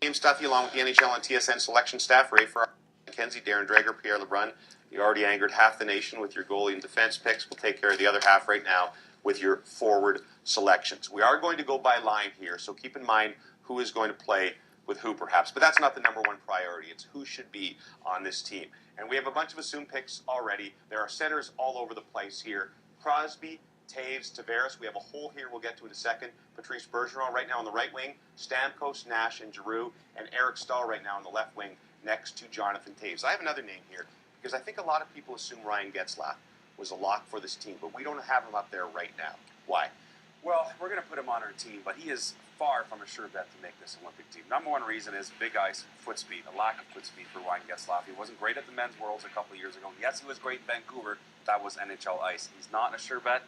Team Stuffy, along with the NHL and TSN selection staff, Ray Farrar, Mackenzie, Darren Dreger, Pierre LeBrun. You already angered half the nation with your goalie and defense picks. We'll take care of the other half right now with your forward selections. We are going to go by line here, so keep in mind who is going to play with who perhaps. But that's not the number one priority. It's who should be on this team. And we have a bunch of assumed picks already. There are centers all over the place here. Crosby, Taves, Tavares. We have a hole here we'll get to in a second. Patrice Bergeron right now on the right wing. Stamkos, Nash, and Giroux. And Eric Stahl right now on the left wing next to Jonathan Taves. I have another name here because I think a lot of people assume Ryan Getzlaf was a lock for this team, but we don't have him up there right now. Why? Well, we're going to put him on our team, but he is far from a sure bet to make this Olympic team. Number one reason is big ice foot speed, a lack of foot speed for Ryan Getzlaf. He wasn't great at the men's worlds a couple of years ago. Yes, he was great in Vancouver. That was NHL ice. He's not a sure bet.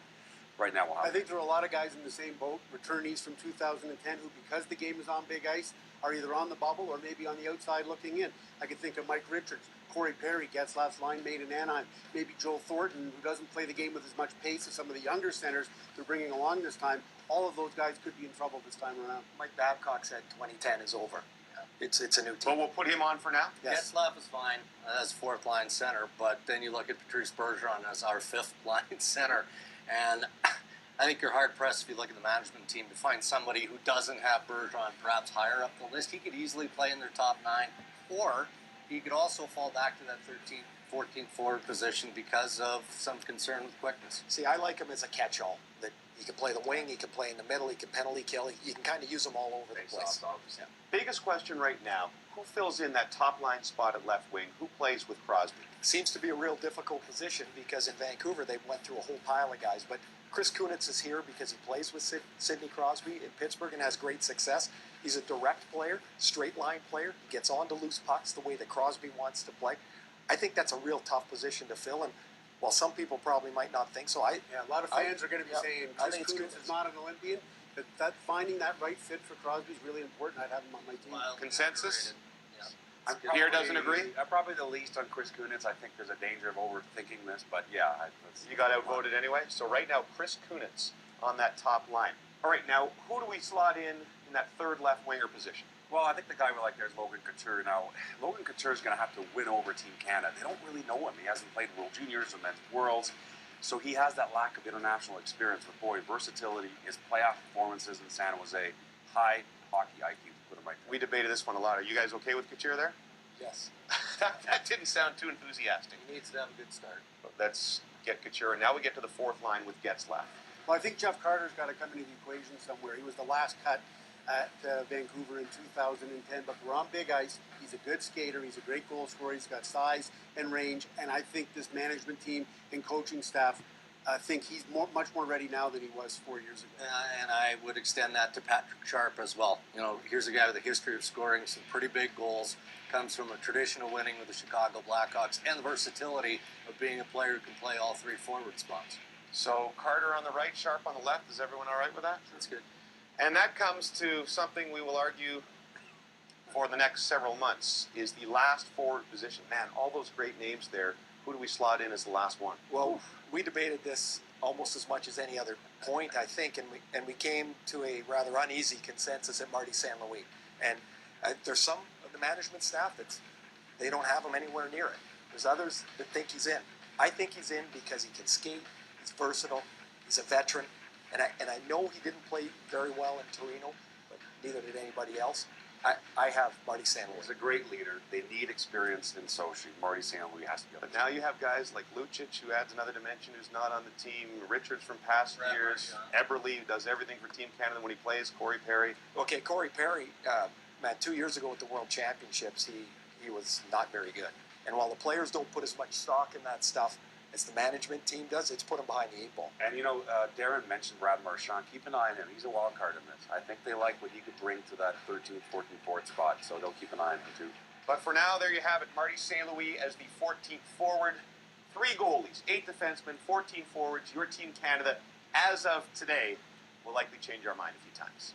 Right now, we'll have I think there are a lot of guys in the same boat, returnees from 2010, who, because the game is on big ice, are either on the bubble or maybe on the outside looking in. I can think of Mike Richards, Corey Perry, Getzlaf's line mate in Anaheim, maybe Joe Thornton, who doesn't play the game with as much pace as some of the younger centers they're bringing along this time. All of those guys could be in trouble this time around. Mike Babcock said 2010 is over. It's a new team. Well, we'll put him on for now. Yes. Getzlaf is fine as fourth line center, but then you look at Patrice Bergeron as our fifth line center, and I think you're hard-pressed if you look at the management team to find somebody who doesn't have Bergeron perhaps higher up the list. He could easily play in their top nine, or he could also fall back to that 13th, 14th forward position because of some concern with quickness. See, I like him as a catch-all. That he can play the wing, he can play in the middle, he can penalty kill. You can kind of use him all over the place. Yeah. Biggest question right now, who fills in that top line spot at left wing? Who plays with Crosby? Seems to be a real difficult position because in Vancouver they went through a whole pile of guys, but Chris Kunitz is here because he plays with Sidney Crosby in Pittsburgh and has great success. He's a direct player, straight line player. He gets on to loose pucks the way that Crosby wants to play. I think that's a real tough position to fill, and while some people probably might not think so, a lot of fans are going to be saying Chris Kunitz is not an Olympian. That finding that right fit for Crosby is really important. I'd have him on my team. Consensus? Pierre doesn't agree? Probably the least on Chris Kunitz. I think there's a danger of overthinking this, but yeah. You got outvoted anyway. So right now, Chris Kunitz on that top line. All right, now, who do we slot in that third left winger position? Well, I think the guy we like there is Logan Couture. Now, Logan Couture is going to have to win over Team Canada. They don't really know him. He hasn't played World Juniors or Men's Worlds, so he has that lack of international experience. But boy, versatility, his playoff performances in San Jose, high hockey IQ. Put him right there. We debated this one a lot. Are you guys okay with Couture there? Yes. that didn't sound too enthusiastic. He needs to have a good start. Let's get Couture. And now we get to the fourth line with Getzlaf. Well, I think Jeff Carter's got to come into the equation somewhere. He was the last cut at Vancouver in 2010, but we're on big ice. He's a good skater. He's a great goal scorer. He's got size and range, and I think this management team and coaching staff think he's much more ready now than he was 4 years ago. And I would extend that to Patrick Sharp as well. You know, here's a guy with a history of scoring some pretty big goals, comes from a tradition of winning with the Chicago Blackhawks, and the versatility of being a player who can play all three forward spots. So Carter on the right, Sharp on the left. Is everyone all right with that? That's good. And that comes to something we will argue for the next several months, is the last forward position. Man, all those great names there. Who do we slot in as the last one? Well, we debated this almost as much as any other point, I think, and we came to a rather uneasy consensus at Marty St. Louis. And there's some of the management staff they don't have him anywhere near it. There's others that think he's in. I think he's in because he can skate, he's versatile, he's a veteran, and I know he didn't play very well in Torino, but neither did anybody else. I have Marty St. Louis. He's a great leader. They need experience in Sochi. Marty St. Louis has to go. But now you have guys like Lucic, who adds another dimension, who's not on the team. Richards from past years. Eberle, who does everything for Team Canada when he plays. Corey Perry. Okay, Corey Perry, man, 2 years ago at the World Championships, he was not very good. And while the players don't put as much stock in that stuff as the management team does, it's put him behind the 8 ball. And, you know, Darren mentioned Brad Marchand. Keep an eye on him. He's a wild card in this. I think they like what he could bring to that 13th, 14th, 4th spot, so they'll keep an eye on him, too. But for now, there you have it. Marty St. Louis as the 14th forward. 3 goalies, 8 defensemen, 14 forwards. Your Team Canada, as of today, will likely change our mind a few times.